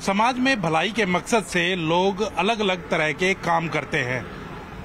समाज में भलाई के मकसद से लोग अलग अलग तरह के काम करते हैं।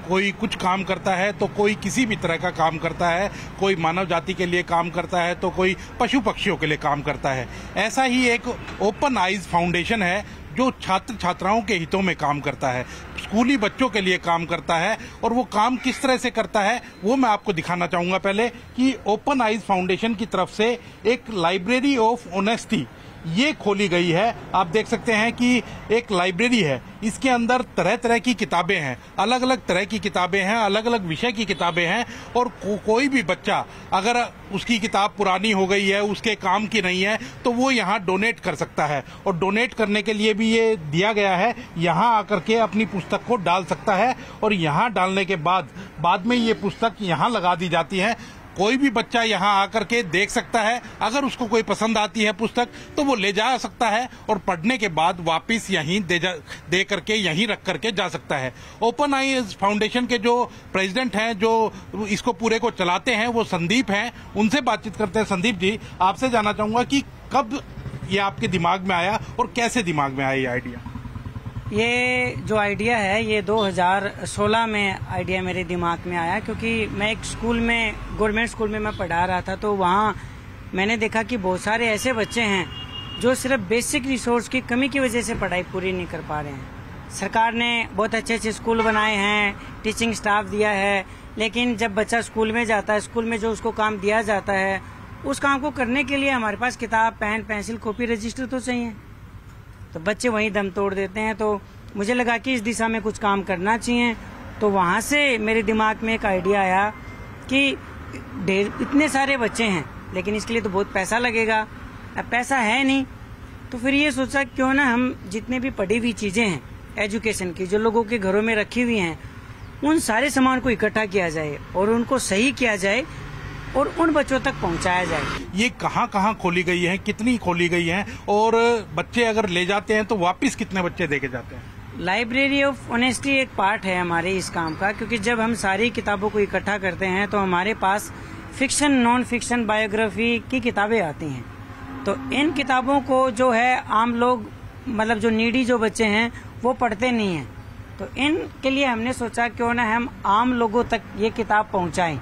कोई कुछ काम करता है तो कोई किसी भी तरह का काम करता है, कोई मानव जाति के लिए काम करता है तो कोई पशु पक्षियों के लिए काम करता है। ऐसा ही एक ओपन आइज फाउंडेशन है जो छात्र छात्राओं के हितों में काम करता है, स्कूली बच्चों के लिए काम करता है। और वो काम किस तरह से करता है वो मैं आपको दिखाना चाहूंगा। पहले कि ओपन आइज फाउंडेशन की तरफ से एक लाइब्रेरी ऑफ ऑनेस्टी ये खोली गई है। आप देख सकते हैं कि एक लाइब्रेरी है, इसके अंदर तरह तरह की किताबें हैं, अलग अलग तरह की किताबें हैं, अलग अलग विषय की किताबें हैं। और कोई भी बच्चा अगर उसकी किताब पुरानी हो गई है, उसके काम की नहीं है, तो वो यहाँ डोनेट कर सकता है। और डोनेट करने के लिए भी ये दिया गया है, यहाँ आकर के अपनी पुस्तक को डाल सकता है। और यहाँ डालने के बाद में ये पुस्तक यहाँ लगा दी जाती है। कोई भी बच्चा यहाँ आकर के देख सकता है, अगर उसको कोई पसंद आती है पुस्तक तो वो ले जा सकता है और पढ़ने के बाद वापस यहीं दे करके यहीं रख करके जा सकता है। ओपन आइज फाउंडेशन के जो प्रेसिडेंट हैं, जो इसको पूरे को चलाते हैं, वो संदीप हैं। उनसे बातचीत करते हैं। संदीप जी, आपसे जानना चाहूंगा कि कब ये आपके दिमाग में आया और कैसे दिमाग में आया ये आइडिया? ये जो आइडिया है ये 2016 में आइडिया मेरे दिमाग में आया, क्योंकि मैं एक स्कूल में, गवर्नमेंट स्कूल में मैं पढ़ा रहा था। तो वहाँ मैंने देखा कि बहुत सारे ऐसे बच्चे हैं जो सिर्फ बेसिक रिसोर्स की कमी की वजह से पढ़ाई पूरी नहीं कर पा रहे हैं। सरकार ने बहुत अच्छे अच्छे स्कूल बनाए हैं, टीचिंग स्टाफ दिया है, लेकिन जब बच्चा स्कूल में जाता है, स्कूल में जो उसको काम दिया जाता है, उस काम को करने के लिए हमारे पास किताब, पेन, पेंसिल, कॉपी, रजिस्टर तो चाहिए। तो बच्चे वहीं दम तोड़ देते हैं। तो मुझे लगा कि इस दिशा में कुछ काम करना चाहिए। तो वहाँ से मेरे दिमाग में एक आइडिया आया कि इतने सारे बच्चे हैं, लेकिन इसके लिए तो बहुत पैसा लगेगा। अब पैसा है नहीं, तो फिर ये सोचा क्यों ना हम जितने भी पढ़ी हुई चीजें हैं एजुकेशन की, जो लोगों के घरों में रखी हुई हैं, उन सारे सामान को इकट्ठा किया जाए और उनको सही किया जाए और उन बच्चों तक पहुंचाया जाए। ये कहाँ कहाँ खोली गई है, कितनी खोली गई है, और बच्चे अगर ले जाते हैं तो वापस कितने बच्चे देके जाते हैं? लाइब्रेरी ऑफ ऑनेस्टी एक पार्ट है हमारे इस काम का, क्योंकि जब हम सारी किताबों को इकट्ठा करते हैं तो हमारे पास फिक्शन, नॉन फिक्शन, बायोग्राफी की किताबें आती हैं। तो इन किताबों को जो है आम लोग, मतलब जो नीडी जो बच्चे हैं, वो पढ़ते नहीं हैं। तो इनके लिए हमने सोचा क्यों ना हम आम लोगों तक ये किताब पहुंचाएं।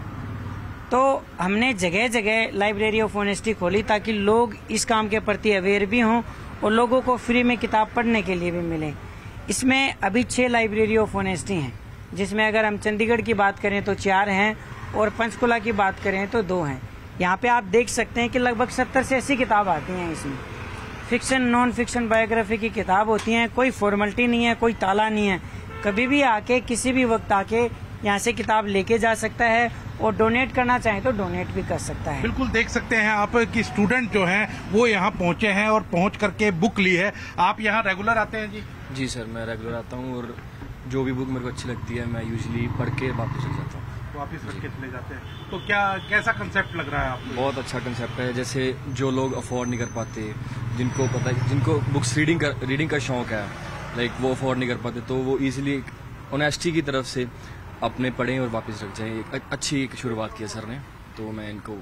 तो हमने जगह जगह लाइब्रेरी ऑफ ऑनेस्टी खोली ताकि लोग इस काम के प्रति अवेयर भी हों और लोगों को फ्री में किताब पढ़ने के लिए भी मिले। इसमें अभी 6 लाइब्रेरी ऑफ ऑनेस्टी हैं, जिसमें अगर हम चंडीगढ़ की बात करें तो 4 हैं और पंचकुला की बात करें तो 2 हैं। यहाँ पे आप देख सकते हैं कि लगभग 70 से 80 किताब आती हैं। इसमें फिक्शन, नॉन फिक्शन, बायोग्राफी की किताब होती हैं। कोई फॉर्मेलिटी नहीं है, कोई ताला नहीं है। कभी भी आके, किसी भी वक्त आके यहाँ से किताब लेके जा सकता है और डोनेट करना चाहे तो डोनेट भी कर सकता है। बिल्कुल देख सकते हैं आप कि स्टूडेंट जो हैं वो यहाँ पहुँचे हैं और पहुँच करके बुक ली है। आप यहाँ रेगुलर आते हैं जी? जी सर, मैं रेगुलर आता हूँ और जो भी बुक मेरे को अच्छी लगती है मैं यूजुअली पढ़ के वापस चले जाता हूँ। वापस रख के चले जाते हैं। तो क्या कैसा कंसेप्ट लग रहा है आपको? बहुत अच्छा कंसेप्ट है। जैसे जो लोग अफोर्ड नहीं कर पाते, जिनको पता है, जिनको बुक्स रीडिंग का शौक है, लाइक वो अफोर्ड नहीं कर पाते, तो वो इजीली ऑनेस्टी की तरफ से अपने पढ़ें और वापस रख जाएं। एक अच्छी शुरुआत की है सर ने, तो मैं इनको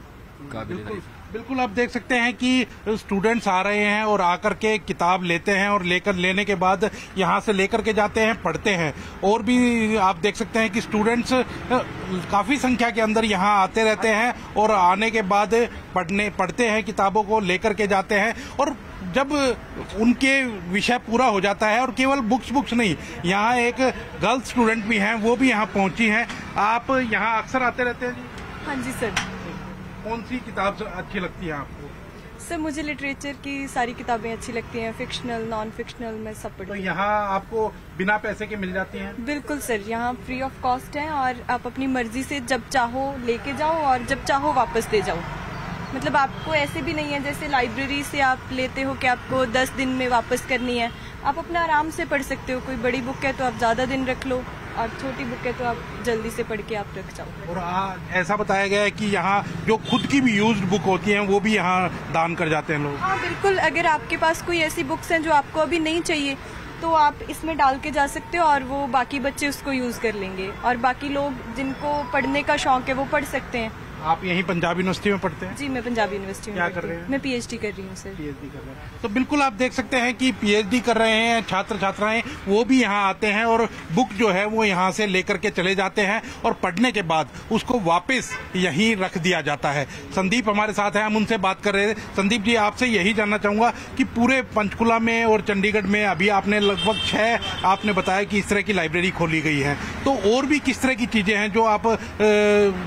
बिल्कुल आप देख सकते हैं कि स्टूडेंट्स आ रहे हैं और आकर के किताब लेते हैं और लेने के बाद यहाँ से लेकर के जाते हैं, पढ़ते हैं। और भी आप देख सकते हैं कि स्टूडेंट्स काफी संख्या के अंदर यहाँ आते रहते हैं और आने के बाद पढ़ते हैं, किताबों को लेकर के जाते हैं। और जब उनके विषय पूरा हो जाता है, और केवल बुक्स नहीं, यहाँ एक गर्ल स्टूडेंट भी हैं, वो भी यहाँ पहुंची हैं। आप यहाँ अक्सर आते रहते हैं जी? हाँ जी सर। कौन सी किताब अच्छी लगती है आपको? सर मुझे लिटरेचर की सारी किताबें अच्छी लगती हैं, फिक्शनल, नॉन फिक्शनल, मैं सब पढ़ती हूँ। तो यहाँ आपको बिना पैसे के मिल जाती हैं? बिल्कुल सर, यहाँ फ्री ऑफ कॉस्ट है और आप अपनी मर्जी से जब चाहो लेके जाओ और जब चाहो वापस दे जाओ। मतलब आपको ऐसे भी नहीं है जैसे लाइब्रेरी से आप लेते हो कि आपको 10 दिन में वापस करनी है। आप अपना आराम से पढ़ सकते हो। कोई बड़ी बुक है तो आप ज्यादा दिन रख लो, और छोटी बुक है तो आप जल्दी से पढ़ के आप रख जाओ। और ऐसा बताया गया है कि यहाँ जो खुद की भी यूज्ड बुक होती हैं वो भी यहाँ दान कर जाते हैं लोग। हाँ बिल्कुल, अगर आपके पास कोई ऐसी बुक्स हैं जो आपको अभी नहीं चाहिए तो आप इसमें डाल के जा सकते हो और वो बाकी बच्चे उसको यूज कर लेंगे, और बाकी लोग जिनको पढ़ने का शौक है वो पढ़ सकते हैं। आप यहीं पंजाब यूनिवर्सिटी में पढ़ते हैं? जी, मैं पंजाब यूनिवर्सिटी में क्या पढ़ती कर रहे हूँ। हैं? मैं पीएचडी कर रही हूँ सर। पीएचडी कर रहे हैं। तो बिल्कुल आप देख सकते हैं कि पीएचडी कर रहे हैं छात्र छात्राएं, वो भी यहाँ आते हैं और बुक जो है वो यहाँ से लेकर के चले जाते हैं और पढ़ने के बाद उसको वापस यहीं रख दिया जाता है। संदीप हमारे साथ हैं, हम उनसे बात कर रहे थे। संदीप जी, आपसे यही जानना चाहूंगा कि पूरे पंचकुला में और चंडीगढ़ में अभी आपने लगभग 6 आपने बताया कि इस तरह की लाइब्रेरी खोली गई है, तो और भी किस तरह की चीजें हैं जो आप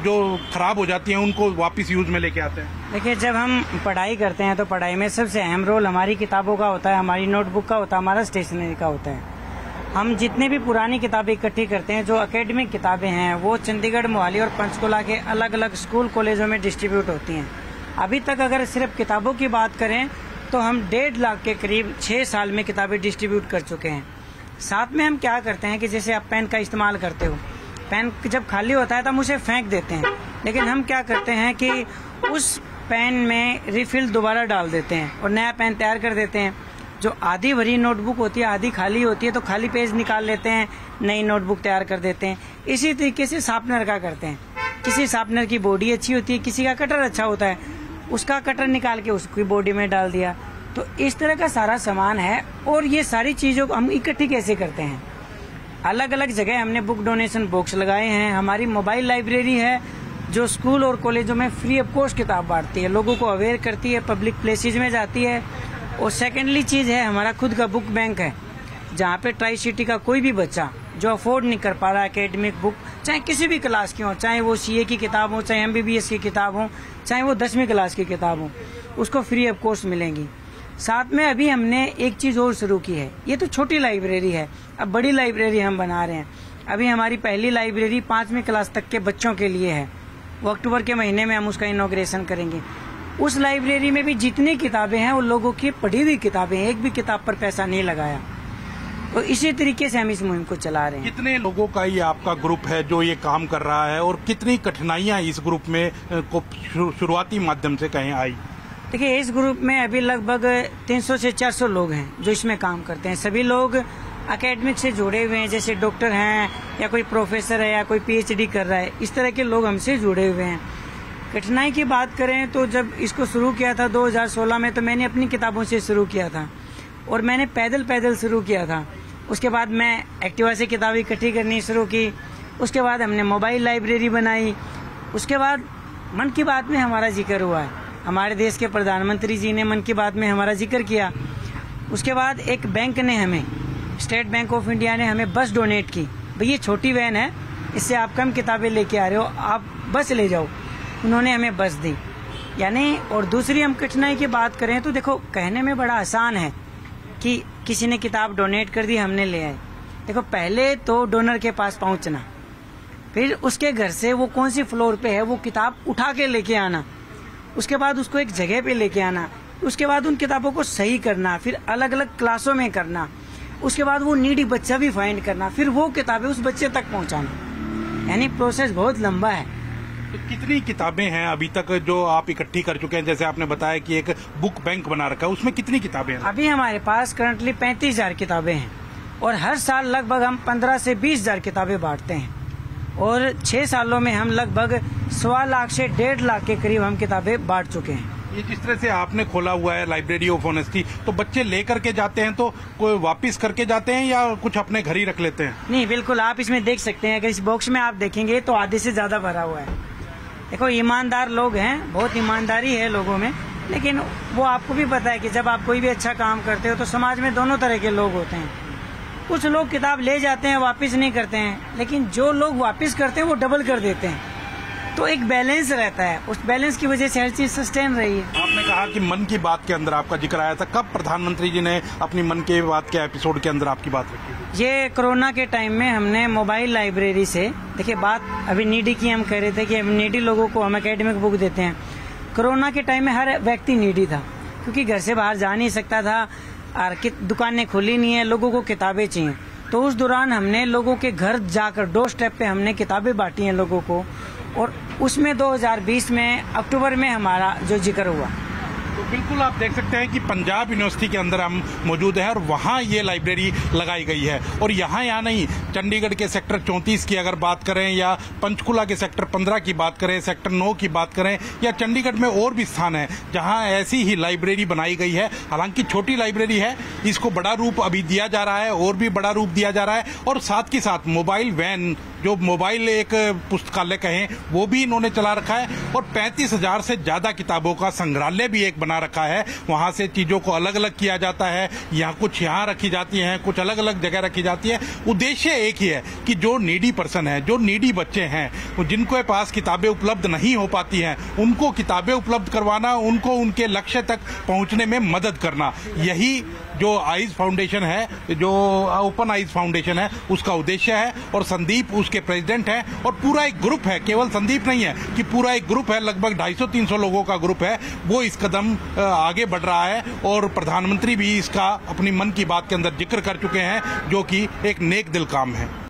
जो खराब हो जाती हैं उनको वापस यूज में लेके आते हैं? देखिए, जब हम पढ़ाई करते हैं तो पढ़ाई में सबसे अहम रोल हमारी किताबों का होता है, हमारी नोटबुक का होता है, हमारा स्टेशनरी का होता है। हम जितने भी पुरानी किताबें इकट्ठी करते हैं, जो एकेडमिक किताबें हैं, वो चंडीगढ़, मोहाली और पंचकुला के अलग अलग स्कूल कॉलेजों में डिस्ट्रीब्यूट होती हैं। अभी तक अगर सिर्फ किताबों की बात करें तो हम 1.5 लाख के करीब 6 साल में किताबें डिस्ट्रीब्यूट कर चुके हैं। साथ में हम क्या करते हैं कि जैसे आप पेन का इस्तेमाल करते हो, पेन जब खाली होता है तो हम उसे फेंक देते हैं, लेकिन हम क्या करते हैं कि उस पेन में रिफिल दोबारा डाल देते हैं और नया पेन तैयार कर देते हैं। जो आधी भरी नोटबुक होती है, आधी खाली होती है, तो खाली पेज निकाल लेते हैं, नई नोटबुक तैयार कर देते हैं। इसी तरीके से शार्पनर का करते हैं। किसी शार्पनर की बॉडी अच्छी होती है, किसी का कटर अच्छा होता है, उसका कटर निकाल के उसकी बॉडी में डाल दिया। तो इस तरह का सारा सामान है। और ये सारी चीजों को हम इकट्ठी कैसे करते हैं? अलग अलग जगह हमने बुक डोनेशन बॉक्स लगाए हैं। हमारी मोबाइल लाइब्रेरी है जो स्कूल और कॉलेजों में फ्री ऑफ कॉस्ट किताब बांटती है, लोगों को अवेयर करती है, पब्लिक प्लेसेज में जाती है। और सेकेंडली चीज है हमारा खुद का बुक बैंक है, जहाँ पे ट्राई सिटी का कोई भी बच्चा जो अफोर्ड नहीं कर पा रहा एकेडमिक बुक, चाहे किसी भी क्लास की हो, चाहे वो सीए की किताब हो, चाहे एमबीबीएस की किताब हो, चाहे वो 10वीं क्लास की किताब हो, उसको फ्री ऑफ कॉस्ट मिलेंगी। साथ में अभी हमने एक चीज और शुरू की है। ये तो छोटी लाइब्रेरी है, अब बड़ी लाइब्रेरी हम बना रहे हैं। अभी हमारी पहली लाइब्रेरी 5वीं क्लास तक के बच्चों के लिए है, वो अक्टूबर के महीने में हम उसका इनॉग्रेशन करेंगे। उस लाइब्रेरी में भी जितनी किताबें हैं वो लोगों की पढ़ी हुई किताबें हैं, एक भी किताब पर पैसा नहीं लगाया। तो इसी तरीके से हम इस मुहिम को चला रहे हैं। कितने लोगों का ये आपका ग्रुप है जो ये काम कर रहा है और कितनी कठिनाइयां इस ग्रुप में को शुरुआती माध्यम से कहीं आई? देखिए, इस ग्रुप में अभी लगभग 300 से 400 लोग हैं जो इसमें काम करते हैं। सभी लोग एकेडमिक से जुड़े हुए हैं, जैसे डॉक्टर हैं या कोई प्रोफेसर है या कोई पीएचडी कर रहा है, इस तरह के लोग हमसे जुड़े हुए हैं। कठिनाई की बात करें तो जब इसको शुरू किया था 2016 में, तो मैंने अपनी किताबों से शुरू किया था और मैंने पैदल शुरू किया था। उसके बाद मैं एक्टिवा से किताबें इकट्ठी करनी शुरू की। उसके बाद हमने मोबाइल लाइब्रेरी बनाई। उसके बाद मन की बात में हमारा जिक्र हुआ है, हमारे देश के प्रधानमंत्री जी ने मन की बात में हमारा जिक्र किया। उसके बाद एक बैंक ने हमें, स्टेट बैंक ऑफ इंडिया ने हमें बस डोनेट की। भाई ये छोटी वैन है, इससे आप कम किताबें लेके आ रहे हो, आप बस ले जाओ। उन्होंने हमें बस दी। यानी और दूसरी हम कठिनाई की बात करें तो देखो, कहने में बड़ा आसान है कि किसी ने किताब डोनेट कर दी, हमने ले आए। देखो, पहले तो डोनर के पास पहुंचना, फिर उसके घर से वो कौन सी फ्लोर पे है वो किताब उठा के लेके आना, उसके बाद उसको एक जगह पे लेके आना, उसके बाद उन किताबों को सही करना, फिर अलग अलग क्लासों में करना, उसके बाद वो नीडी बच्चा भी फाइंड करना, फिर वो किताबें उस बच्चे तक पहुंचाना। यानी प्रोसेस बहुत लंबा है। तो कितनी किताबें हैं अभी तक जो आप इकट्ठी कर चुके हैं? जैसे आपने बताया कि एक बुक बैंक बना रखा है, उसमें कितनी किताबें हैं? अभी हमारे पास करंटली 35,000 किताबें हैं और हर साल लगभग हम 15 से 20,000 किताबें बांटते हैं और 6 सालों में हम लगभग 1.25 लाख से 1.5 लाख के करीब हम किताबें बांट चुके हैं। ये जिस तरह से आपने खोला हुआ है लाइब्रेरी ऑफ ऑनेस्टी, तो बच्चे लेकर के जाते हैं तो कोई वापस करके जाते हैं या कुछ अपने घर ही रख लेते हैं? नहीं, बिल्कुल, आप इसमें देख सकते हैं। अगर इस बॉक्स में आप देखेंगे तो आधे से ज्यादा भरा हुआ है। देखो, ईमानदार लोग हैं, बहुत ईमानदारी है लोगों में, लेकिन वो आपको भी पता है कि जब आप कोई भी अच्छा काम करते हो तो समाज में दोनों तरह के लोग होते हैं। कुछ लोग किताब ले जाते हैं, वापस नहीं करते हैं, लेकिन जो लोग वापस करते हैं वो डबल कर देते हैं। तो एक बैलेंस रहता है, उस बैलेंस की वजह से हर चीज सस्टेन रही है। आपने कहा कि मन की बात के अंदर आपका जिक्र आया था, कब प्रधानमंत्री जी ने अपनी मन की बात के एपिसोड के अंदर आपकी बात रखी? ये कोरोना के टाइम में हमने मोबाइल लाइब्रेरी से, देखिए बात अभी नीडी की हम कह रहे थे कि हम नीडी लोगों को हम एकेडमिक बुक देते हैं। कोरोना के टाइम में हर व्यक्ति नीडी था क्योंकि घर से बाहर जा नहीं सकता था और दुकानें खुली नहीं है, लोगों को किताबें चाहिए। तो उस दौरान हमने लोगों के घर जाकर डोर स्टेप पे हमने किताबें बांटी हैं लोगों को, और उसमें 2020 में अक्टूबर में हमारा जो जिक्र हुआ। तो बिल्कुल आप देख सकते हैं कि पंजाब यूनिवर्सिटी के अंदर हम मौजूद हैं और वहाँ ये लाइब्रेरी लगाई गई है। और यहाँ नहीं, चंडीगढ़ के सेक्टर 34 की अगर बात करें या पंचकुला के सेक्टर 15 की बात करें, सेक्टर 9 की बात करें, या चंडीगढ़ में और भी स्थान है जहां ऐसी ही लाइब्रेरी बनाई गई है। हालांकि छोटी लाइब्रेरी है, इसको बड़ा रूप अभी दिया जा रहा है और भी बड़ा रूप दिया जा रहा है। और साथ ही साथ मोबाइल वैन, जो मोबाइल एक पुस्तकालय कहें, वो भी इन्होंने चला रखा है। और 35,000 से ज्यादा किताबों का संग्रहालय भी एक बना रखा है। वहां से चीजों को अलग अलग किया जाता है, यहाँ कुछ यहाँ रखी जाती हैं, कुछ अलग अलग जगह रखी जाती है। उद्देश्य एक ही है कि जो नीडी पर्सन है, जो नीडी बच्चे हैं, जिनके पास किताबें उपलब्ध नहीं हो पाती हैं, उनको किताबें उपलब्ध करवाना, उनको उनके लक्ष्य तक पहुंचने में मदद करना, यही जो आइज फाउंडेशन है, जो ओपन आइज फाउंडेशन है, उसका उद्देश्य है। और संदीप उसके प्रेसिडेंट हैं और पूरा एक ग्रुप है, केवल संदीप नहीं है कि पूरा एक ग्रुप है, लगभग 250-300 लोगों का ग्रुप है, वो इस कदम आगे बढ़ रहा है। और प्रधानमंत्री भी इसका अपनी मन की बात के अंदर जिक्र कर चुके हैं, जो कि एक नेक दिल काम है।